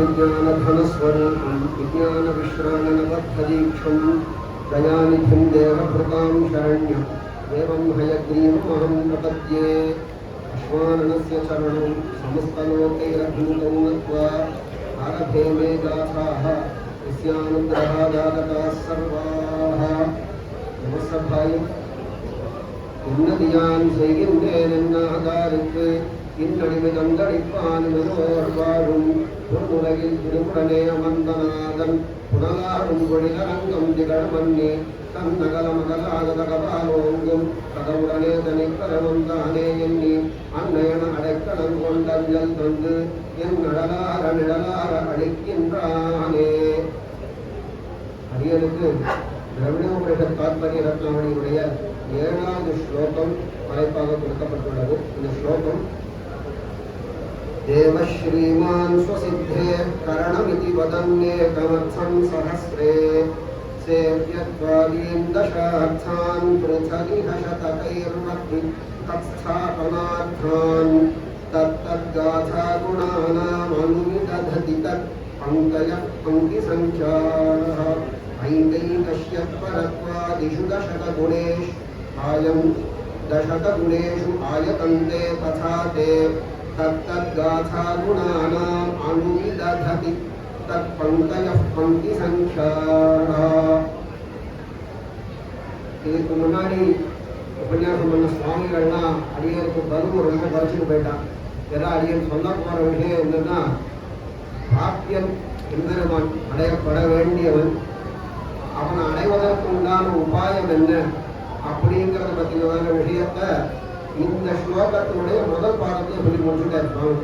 विज्ञानघनस्वरूपं विज्ञानविश्राणनवद्धदीक्षं दयानिधिं देवभृतां शरण्यं देवं हयग्रीवमहं प्रपद्ये अश्वाननस्य चरणं समस्तलोकैरभिमुखं नत्वा आरभे मे गाथाः यस्यानुग्रहादागताः सर्वाः नमस्सभाय उन्नतियान् செய்கின்றேனென்னாதாருக்கு இன்னடிமிதந்தடிப்பானுமெனோர்வாழும் பொன்னுலகில் திருமுடனே அமர்ந்தநாதன் புனலாரும் பொழிலரங்கம் திகழமன்னே தன்னகலமகலாகதகபாலோங்கும் கதவுடனே தனிக்கரவந்தானே எண்ணி அன்னையன அடைக்கலம் கொண்டஞ்சல் தந்து என் நடலார நிழலார அழிக்கின்றானே. அரியனுக்கு திரவிடோபனிஷத் தாத்பரிய ரத்னாவளியுடைய 7வது ஸ்லோகம் வாய்ப்பாக கொடுக்கப்பட்டுள்ளது. இந்த ஸ்லோகம் देव श्रीमान स्वसिद्धे करणमिति वदन्येकमर्थं सहस्रे सेव्यत्वादीन् दशार्थान् पृथगिह शतकैर्मद्धि तत्स्थापनार्थान् तत्तद्गाथागुणानामनुविदधति तत् पङ्क्तयः पङ्क्तिसङ्ख्याः ऐदैकस्य परत्वादिषु दशकगुणेषु आयतन्ते तथा ते तत्तद्गाथागुणानाम् अनुविदधति तत्पङ्क्तयः पङ्क्तिसङ्ख्याः. இதுக்கு முன்னாடி உபன்யாசம் பண்ண சுவாமிகள்லாம் அடியனுக்கு பதில் ரொம்ப பறிச்சுட்டு போயிட்டான். ஏன்னா அடியன் சொல்ல போற விஷயம் என்னன்னா, பாக்கியன் எம்பெருமான் அடையப்பட வேண்டியவன், அவனை அடைவதற்கு உண்டான உபாயம் என்ன அப்படிங்கிறத பற்றின விஷயத்தை இந்த ஸ்லோகத்தினுடைய முதல் பாடத்தை சொல்லி முடிச்சுட்டார் சுவாமி.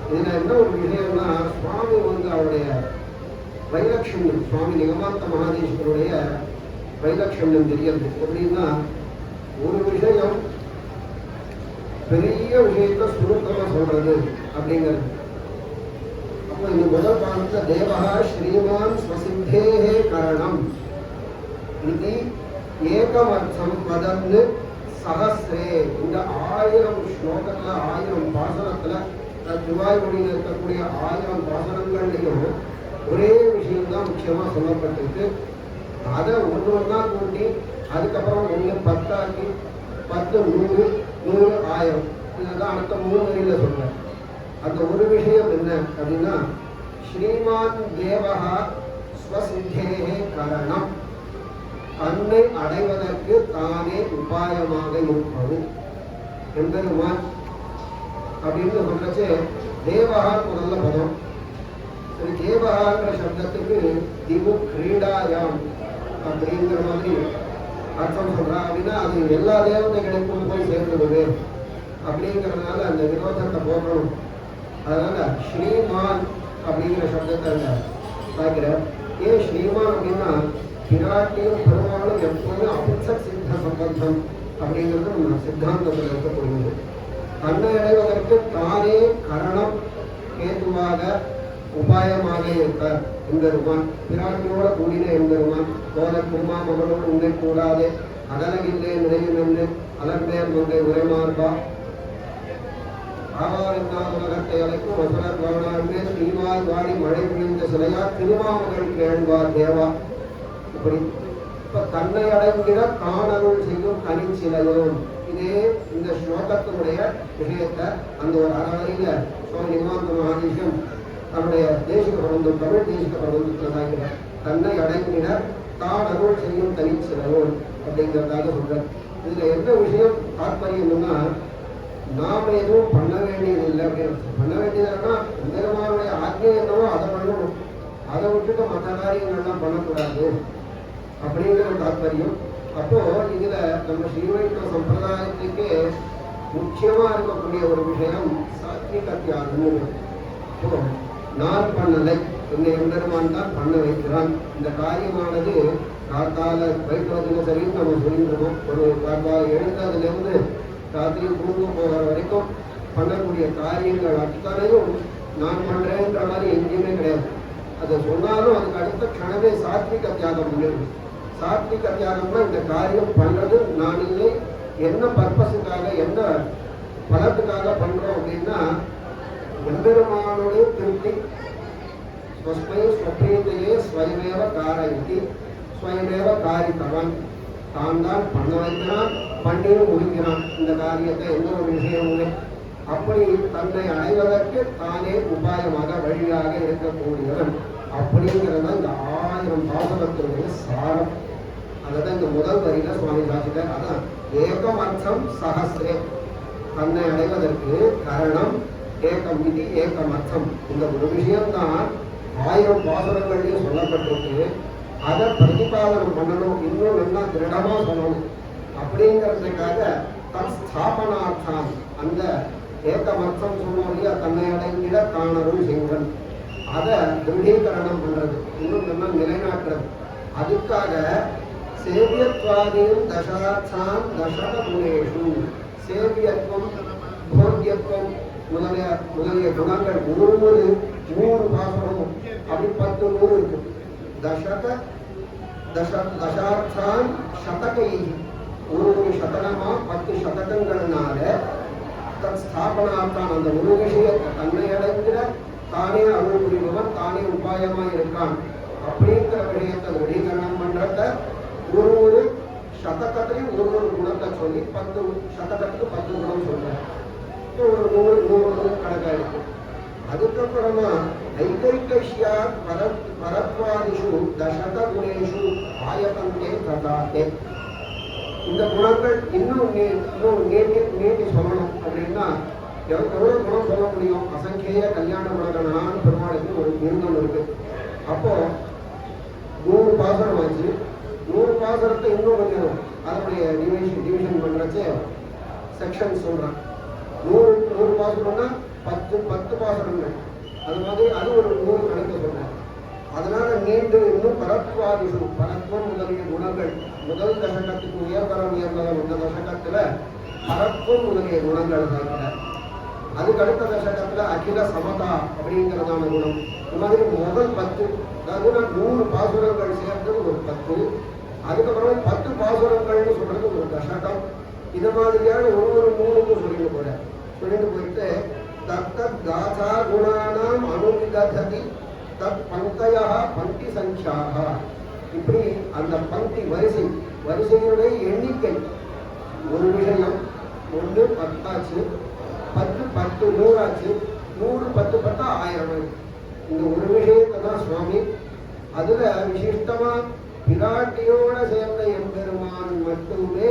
இதுல என்ன ஒரு விஷயம்னா, சுவாமி அவருடைய வைலட்சண்யம், சுவாமி நிகமாந்த மகாதேஸ்வருடைய வைலட்சண்யம் தெரியாது. எப்படின்னா, ஒரு விஷயம் பெரிய விஷயத்த சுருக்கமா சொல்றது அப்படிங்கிறது. அப்போ இந்த முதல் பாடத்துல தேவஹா ஸ்ரீமான் ஸ்வசித்தேஹே கரணம் இது ஏகமர்த்தம் வதன்னு சகஸ்ரே. இந்த 1000 ஸ்லோகத்துல 1000 பாசனத்துல திருவாய்மொழியில் இருக்கக்கூடிய 1000 பாசனங்கள்லையும் ஒரே விஷயம்தான் முக்கியமா சொல்லப்பட்டிருக்கு. அதை ஒன்று ஒன்றா கூட்டி அதுக்கப்புறம் 1 10 ஆக்கி 10 100 100 1000 இதுதான் அடுத்த 3 வரியில சொல்றேன். அந்த ஒரு விஷயம் என்ன அப்படின்னா, ஸ்ரீமான் தேவஹா ஸ்வசித்தேஹே கரணம், தன்னை அடைவதற்கு தானே உபாயமாக இருப்பது எம்பெருமான் அப்படின்னு சொல்றச்சு. தேவஹா முதல்ல பதம். சரி, தேவஹாங்கிற சப்தத்துக்கு திவு கிரீடாயாம் அப்படிங்கிற மாதிரி அர்த்தம் சொல்றா. அப்படின்னா அது எல்லா தேவதைகளுக்கும் போய் சேர்ந்துடுது அப்படிங்கிறதுனால அந்த விரோதத்தை போகணும். அதனால ஸ்ரீமான் அப்படிங்கிற சப்தத்தை பார்க்கிற. ஏன் ஸ்ரீமான் அப்படின்னா, பிராட்டியும் பெருமாளும் எப்போதும் அபிட்சத் சித்த சம்பந்தம் அப்படிங்கிறது நம்ம சித்தாந்தத்தில் இருக்கக்கூடியது. தன்னை அடைவதற்கு தானே கரணம் கேதுவாக உபாயமாக இருக்கார் எம்பெருமான். பிராட்டியோட கூடின எம்பெருமான் கோல கும்மா மகளோடு உண்டை கூடாதே அகலகில்லே நிலையும் என்று அலர்மேல் கொண்டே உரைமார்பா ஆவாரினால் உலகத்தை அழைக்கும் வசனர் கவனாருமே ஸ்ரீமால் வாடி மழை புரிந்த சிலையா திருமாமகள் கேழ்வார் தேவா. இப்படி இப்ப தன்னை அடைந்திட காணருள் செய்யும் தனிச்சிலையும். இதே இந்த ஸ்லோகத்தினுடைய விஷயத்தை அந்த ஒரு அறவரையில சுவாமி நிகமாந்த மகாதேசம் தன்னுடைய தேசிக பிரபந்தம், தமிழ் தேசிக பிரபந்தத்தில் தாக்கிறார். தன்னை அடைந்திட காணருள் செய்யும் தனிச்சிலையும் அப்படிங்கிறதாக சொல்றார். இதுல என்ன விஷயம் தாற்பயம்னா, நாம எதுவும் பண்ண வேண்டியது இல்லை அப்படின்னு. பண்ண வேண்டியதுன்னா பெருமானுடைய ஆజ్ఞை என்னவோ அதை பண்ணணும். அதை விட்டுட்டு மற்ற காரியங்கள்லாம் பண்ணக்கூடாது அப்படிங்கிற தாற்பயம். அப்போ இதுல நம்ம ஸ்ரீவைஷ்ணவ சம்பிரதாயத்துக்கு முக்கியமா இருக்கக்கூடிய ஒரு விஷயம் சாத்விக தியாகம். நான் பண்ணலை, என்னை எம்பெருமான் தான் பண்ண வைக்கிறான். இந்த காரியமானது காத்தால வைஷ்ணவ தினசரின்னு நம்ம சொல்லிட்டு ஒரு காத்தால் எழுந்ததுலேருந்து ராத்திரி தூங்க போகிற வரைக்கும் பண்ணக்கூடிய காரியங்கள் அத்தனையும் நான் பண்றேன்ற மாதிரி எங்கேயுமே கிடையாது. அதை சொன்னாலும் அதுக்கு அடுத்த கணவே சாத்விக தியாகம் பண்ணிடுது. சாத்விக தியாகம்னா இந்த காரியம் பண்றது நான் இல்லை, என்ன பர்பஸுக்காக என்ன பலத்துக்காக பண்றோம் அப்படின்னா எம்பெருமானுடைய திருப்தி, ஸ்வஸ்மை ஸ்வப்ரீதையே ஸ்வயமேவ காரயதி ஸ்வயமேவ காரித்தவன் தான் தான் பண்ண வைக்கிறான், பண்ணியும் முடிக்கிறான். இந்த காரியத்தை எந்த ஒரு விஷயம் இல்லை. அப்படி தன்னை அடைவதற்கு தானே உபாயமாக வழியாக இருக்கக்கூடியவன் அப்படிங்கிறத இந்த 1000 பாசுரத்தினுடைய சாரம். அதான் இந்த முதல் வரியில சுவாமி சாட்சிட்டார். அதான் ஏகம் அர்த்தம் சஹஸ்ரே, தன்னை அடைவதற்கு காரணம் ஏகம் விதி ஏகம் அர்த்தம். இந்த ஒரு விஷயம்தான் 1000 பாசுரங்கள்லையும் சொல்லப்பட்டிருக்கு. அதை பிரதிபாதனம் பண்ணணும், இன்னும் நல்லா திருடமா சொல்லணும். அப்படிங்கிறதுக்காக தன் ஸ்தாபனார்த்தான் அந்த ஏகமர்த்தம் சொன்னோம் இல்லையா, தன்னை அடைந்திட காணரும் செங்கன், அதை திருடீகரணம் பண்றது, இன்னும் நல்லா நிலைநாட்டுறது. அதுக்காக சேவியத்வாதியும் தசார்த்தான் தசககுணேஷு, சேவியத்துவம் போக்கியத்துவம் முதலிய குணங்கள் 100 பாசனம், அப்படி 10 100 இருக்கு. தசார்த்தான் சதகை, 1 சதகமா 10 சதகங்கள்னால தன் ஸ்தாபனார்த்தான் அந்த ஒரு விஷயத்தை தன்னை அடைந்திட தானே அருள் புரிபவன், தானே உபாயமாய் இருக்கான் அப்படிங்கிற விஷயத்தை வெளிகரணம் பண்றத ஒரு சதகத்தையும் ஒரு குணத்தை சொல்லி 10 சதகத்துக்கு 10 குணம் சொல்றேன். ஒரு 100 கணக்கா இருக்கு. அதுக்கப்புறமா ஐகைகஷ்யா பரத்வாதிஷு தசக குணேஷு ஆயத்தந்தே ததாதே, இந்த குணங்கள் இன்னும் நீட்டி சொல்லணும் அப்படின்னா எவ்வளவு குணம் சொல்ல முடியும்? அசங்கேய கல்யாண குணகனான்னு பெருமாளுக்கு ஒரு விருந்தம் இருக்கு. அப்போ 100 பாசனம் ஆச்சு. 100 பாசனத்தை இன்னும் கொஞ்சம் அதனுடைய டிவிஷன் பண்றச்சு செக்ஷன் சொல்றான். 100 பாசனம்னா 10 பாசனங்கள், அது மாதிரி அது ஒரு 100 கணக்கு சொல்றேன். அதனால நீண்டு இன்னும் பரத்வாதிஷு, பரத்வம் முதலிய குணங்கள் முதல் தசகத்துக்கு உயர்வரம் இந்த தசகத்துல பரத்வம் முதலிய குணங்கள் இருக்கிற. அதுக்கு அடுத்த தசகத்துல அகில சமதா அப்படிங்கிறதான குணம். இந்த மாதிரி முதல் 10, அதாவது 100 பாசுரங்கள் சேர்ந்தது ஒரு 10, அதுக்கப்புறம் 10 பாசுரங்கள்னு சொல்றது ஒரு தசகம். இது மாதிரியான ஒரு 3க்கும் சொல்லிட்டு போறேன். சொல்லிட்டு போயிட்டு தத்தத் காதா குணானாம் அனுவிததி தத் பங்கையா பங்கி சங்கியாக, இப்படி அந்த பங்கி வரிசையுடைய எண்ணிக்கை. ஒரு விஷயம் 1 10 ஆச்சு, 10 10 100 ஆச்சு, 100 10 10 1000. இந்த ஒரு விஷயத்தை தான் சுவாமி அதுல விசிஷ்டமா பிராட்டியோட சேர்ந்த எம்பெருமான் மட்டுமே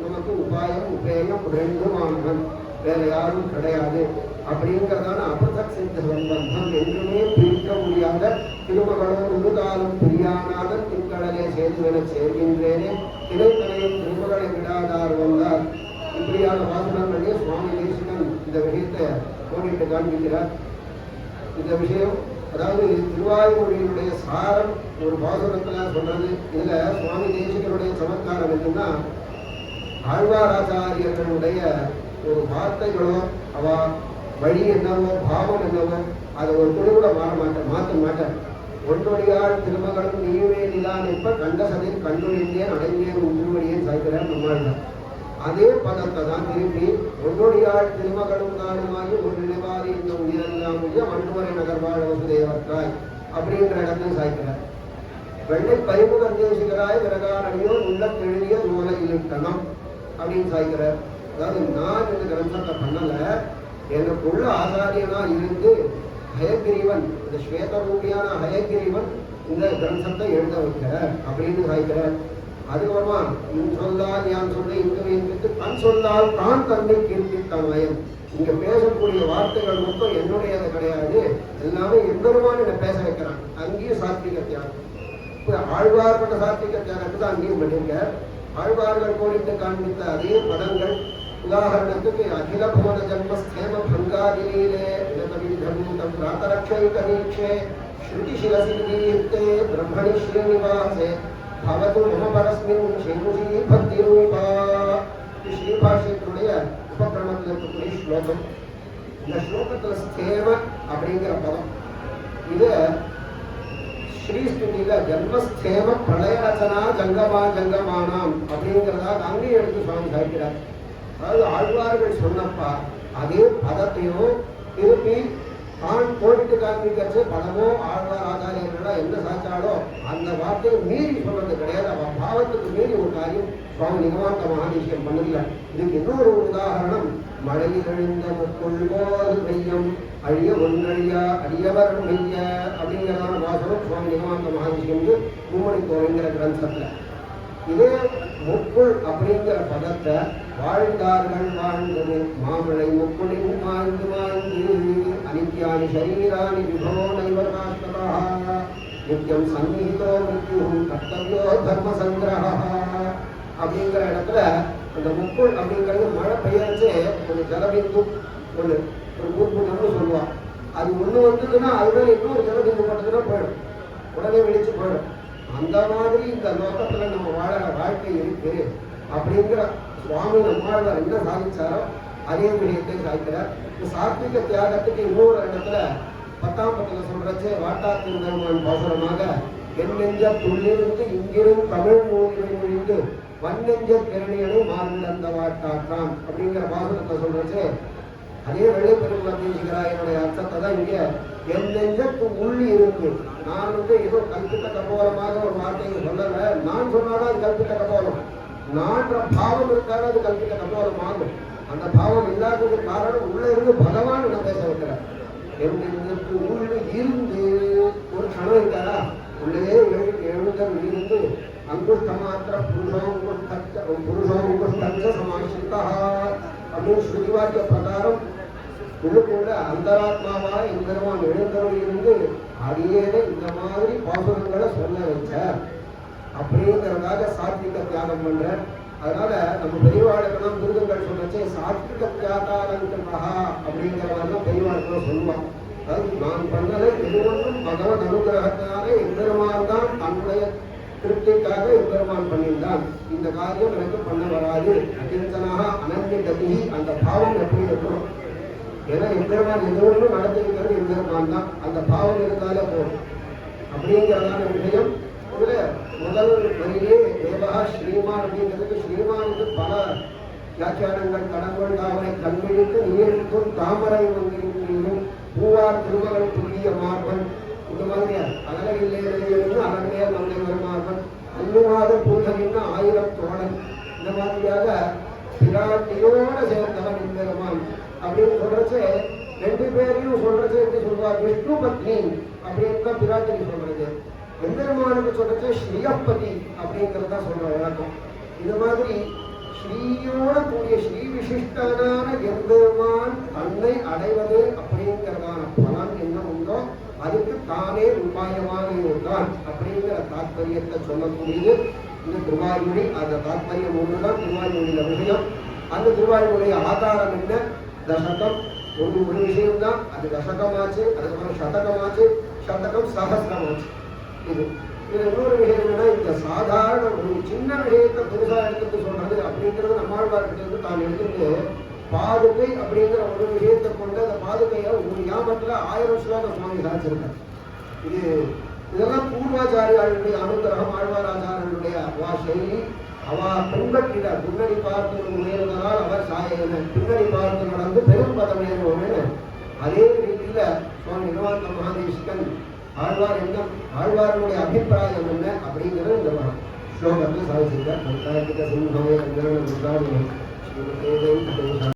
நமக்கு உபாயம் உபேயம் 2 மாணவன், வேற யாரும் கிடையாது அப்படிங்கிறதான அபதக் சித்த சம்பந்தம். என்றுமே பிரிக்க முடியாத திருமகளோ முழுகாலம் பிரியானாத திங்களே சேர்ந்துவென சேர்கின்றேனே திரைத்தனையும் திருமகளை விடாதார் வந்தார். இப்படியான வாசனங்களே சுவாமி தேசிகன் இந்த விஷயத்தை கோடிட்டு காண்பிக்கிறார். இந்த விஷயம் அதாவது திருவாய்மொழியினுடைய சாரம் ஒரு பாசுரத்துல சொல்றது. இதுல சுவாமி தேசிகனுடைய சமத்காரம் என்னன்னா, ஆழ்வாராச்சாரியர்களுடைய ஒரு வார்த்தைகளோ அவ வழி என்னவோ பாவம் என்னவோ அதை ஒரு துணி கூட மாற்ற மாட்டேன். ஒன்றொடியாள் திருமகளும் நீவே நிலானிப்ப கண்டசதில் கண்டுழிந்தேன் அடைந்தேன் உள்வழியே சாய்க்கிறார் நம்மாழ்வார். அதே பதத்தை தான் திருப்பி ஒன்றொடியாள் திருமகளும் நாடுமாகி ஒரு நினைவாரி இந்த உயிரெல்லாம் மண்ணுவரை நகர்வாழ் வசுதேவத்தாய் அப்படின்ற இடத்துல சாய்க்கிறார். வெள்ளை பரிமுகர் தேசிகராய் விரகாரணியோ உள்ள தெளிய நூலையிலிட்டனம் அப்படின்னு சாய்க்கிறார். அதாவது நான் இந்த கிரந்தத்தை பண்ணல, எனக்குள்ள ஆசாரியனா இருந்து ஹயகிரீவன், இந்த ஸ்வேதரூபியான ஹயகிரீவன் இந்த கிரந்தத்தை எழுத வைக்கிறார் அப்படின்னு சாய்க்கிறார். அதுக்கப்புறமா இன் சொல்லால் யான் சொல்ல இங்கு என்பது தன் சொல்லால் தான் தன்னை கீர்த்தித்தான் வயம். இங்க பேசக்கூடிய வார்த்தைகள் மட்டும் என்னுடையது கிடையாது, எல்லாமே எம்பெருமான் என்னை பேச வைக்கிறான். அங்கேயும் சாத்விக தியாகம். ஆழ்வார்பட்ட சாத்விக தியாகத்தை தான் அங்கேயும் பண்ணியிருக்கார். ஆழ்வார்கள் கோடிட்டு காண்பித்த அதே பதங்கள். உதாரணத்துக்கு அகில புவன ஜன்மஸ்தேம பங்காதிலீலே விதவிதம் பிராத்தரக்ஷைகரீட்சே ஸ்ருதி சிரசி கீர்த்தே பிரம்மணி ஸ்ரீனிவாசே பவது மம பரஸ்மின் ஸ்ரீமுஷி பக்தி ரூபா. ஸ்ரீபாஷியத்துடைய உபக்கிரமத்தில் இருக்கக்கூடிய ஸ்லோகம். இந்த ஸ்லோகத்துல ஸ்தேம அப்படிங்கிற பதம் இது ஸ்ரீஸ்துதியில ஜன்மஸ்தேம பிரளய ரச்சனா ஜங்கமானாம் அப்படிங்கிறதா அங்கேயும் எடுத்து சுவாமி சாய்க்கிறார். அதாவது ஆழ்வார்கள் சொன்னப்பா அதே பதத்தையும் திருப்பி ஆண் கோடிட்டு காண்பிக்கிறச்சு பணமோ ஆழ்வார் ஆச்சாரியர்களோ என்ன சாச்சாலோ அந்த வார்த்தையை மீறி சொல்றது கிடையாது. அவன் பாவத்துக்கு மீறி ஒரு காரியம் சுவாமி நிகமாந்த மகாதேசியம் பண்ணதில்லை. இதுக்கு இன்னொரு உதாரணம், மழையில் எழுந்த முக்கொள்வோது மெய்யம் அழிய ஒன்றழியா அடியவர் மெய்ய அப்படிங்கிறதான வாசனம் சுவாமி நிகமாந்த மகாதேசியம் மும்மணி கோவிங்கிற கிரந்தத்துல. இதே முக்குள் அப்படிங்கிற பதத்தை வாழ்ந்தார்கள் வாழ்ந்தது மாமழை முக்குளின் மாய்ந்து மாய்ந்து அனித்யானி சரீராணி விபோ நைவர்காஷ்டதா நித்தியம் சந்நிஹிதோ மிருத்யுஹு கர்த்தவ்யோ தர்ம சங்கிரஹா அப்படிங்கிற இடத்துல அந்த முக்குள் அப்படிங்கிறது மழை பெய்யறச்சே ஒரு ஜலபிந்து ஒரு பூர்புடம்னு சொல்லுவான். அது ஒண்ணு வந்ததுன்னா அதுதான் இன்னொரு ஜலபிந்து பட்டதுன்னா போயிடும், உடனே வெளிச்சு போயிடும். அந்த மாதிரி இந்த லோகத்துல நம்ம வாழற வாழ்க்கை இருக்கு அப்படிங்கிற சுவாமி நம்மாழ்வார் என்ன சாதிச்சாரோ அதே விஷயத்தை சாதிக்கிறார். இந்த சாத்விக தியாகத்துக்கு இன்னொரு இடத்துல 10ஆம் பத்துல சொல்றச்சே வாட்டாத்திருந்தவன் பாசுரமாக என் நெஞ்ச புள்ளிருந்து இங்கிரும் தமிழ் நூல்களை மொழிந்து வன்னெஞ்ச திறனியனை மாறிழந்த வாட்டாற்றான் அப்படிங்கிற பாசுரத்தை சொல்றச்சே அதே வெள்ளை பெருமாள் தேசிகராயனுடைய அர்த்தத்தை தான் இங்க என் நெஞ்சத்து உள்ளி இருக்கு. நான் ஏதோ கல்பித்த கபோலமாக ஒரு வார்த்தையை சொல்லல, நான் சொன்னாலும் அது கல்பித்த கபோலம். நான்ற பாவம் இருக்காது அது கல்பித்த கபோலம் ஆகும். அந்த பாவம் இல்லாததுக்கு காரணம் உள்ள இருந்து பகவான் என்ன பேச வைக்கிறார். என் நெஞ்சத்து உள்ளி இருந்து ஒரு கணம் இருக்காரா, உள்ளே எழுதல் இருந்து அங்குஷ்டமாத்திர புருஷோங்குஷ்ட சமாசித்தா அப்படின்னு ஸ்ருதிவாக்கிய பிரகாரம் உள்ளுக்குள்ள அந்தராத்மாவா எம்பெருமான் எழுந்தருள் இருந்து அடியேனை இந்த மாதிரி பாசுரங்களை சொல்ல வச்சார் அப்படிங்கிறதாக சாத்விக தியாகம் பண்ற. அதனால நம்ம பெரியவாளுக்கெல்லாம் மிருகங்கள் சொல்லச்சே சாத்விக தியாகாலங்கா அப்படிங்கிற மாதிரிலாம் பெரியவாளுக்கெல்லாம் சொல்லுவான். அதாவது நான் பண்ணதை எதுவொன்றும் பகவத் அனுகிரகத்தினால எம்பெருமான் தான் தன்னுடைய திருப்திக்காக எம்பெருமான் பண்ணியிருந்தான். இந்த காரியம் எனக்கு பண்ண வராது அகிஞ்சனாக அனன்ய கதி அந்த பாவம் எப்படி இருக்கணும். ஏன்னா எம்பெருமான் எதுவொன்றும் நடத்திருக்கிறது எம்பெருமான் தான், அந்த பாவம் இருந்தாலே போதும் அப்படிங்கிறதான விஷயம். இதுல முதல் வரியே தேவா ஸ்ரீமான் அப்படிங்கிறதுக்கு ஸ்ரீமானுக்கு பல வியாக்கியானங்கள் கடவுள் அவரை கண்விழித்து நீருக்கும் தாமரை வந்திருக்கிறீர்கள் பூவார் திருமகள் புதிய மார்பன் இந்த மாதிரியா அழகில்லை அழகே மங்கை வருமார்கள் அல்லுவாத பூசகின்ற 1000 தோழன் இந்த மாதிரியாக பிராட்டியோட சேர்ந்தவன் எம்பெருமான் அப்படின்னு சொல்றச்சு. 2 பேரையும் சொல்றச்சு எப்படி சொல்வார், விஷ்ணு பத்னி அப்படின்னு தான் பிராட்டிக்கு சொல்றது. எம்பெருமானுக்கு சொல்றச்சு ஸ்ரீயப்பதி அப்படிங்கிறதா சொல்ற வழக்கம். இது மாதிரி ஸ்ரீயோட கூடிய ஸ்ரீ விசிஷ்டனான எம்பெருமான் தன்னை அடைவது அப்படிங்கிறதான பலன் என்ன உண்டோ அதுக்கு தானே உபாயமாக இருந்தான் அப்படிங்கிற தாத்பரியத்தை சொல்லக்கூடியது இந்த திருவாய்மொழி. அந்த தாத்பரியம் ஒன்றுதான் திருவாய்மொழியில விஷயம். அந்த திருவாய்மொழிய ஆதாரம் என்ன, தசகம் ஒரு விஷயம்தான். அது தசகமாச்சு, அதுக்கப்புறம் சதகமாச்சு, சதகம் சகசிரமாச்சு. இதுல இன்னொரு விஷயம் என்னன்னா, இந்த சாதாரண ஒரு சின்ன விஷயத்தை புதுசா எடுத்துட்டு சொல்றது அப்படிங்கிறது நம்மாழ்வார்கிட்ட இருந்து தான் எடுத்துட்டு பாதுகை அப்படிங்கிற ஒரு விஷயத்தை கொண்டு அந்த பாதுகைய ஒரு யாமத்துல 1000 ஸ்லோகம் சுவாமி சாதிச்சிருக்கார். இதெல்லாம் பூர்வாச்சாரியாளுடைய அனுகிரகம், ஆழ்வாராச்சாரியனுடைய அவா சைலி அவ பின்பற்றினார். பின்னணி பார்த்து உயர்ந்ததால் அவர் சாயன பின்னணி பார்த்து நடந்து பெரும் பதவியோன்னு அதே ரீதியில சுவாமி நிகமாந்த மகாதேசிகன் ஆழ்வார் என்ன ஆழ்வாருடைய அபிப்பிராயம் என்ன அப்படிங்கிறது இந்த ஸ்லோகத்தில் சாதிச்சிருக்கார்.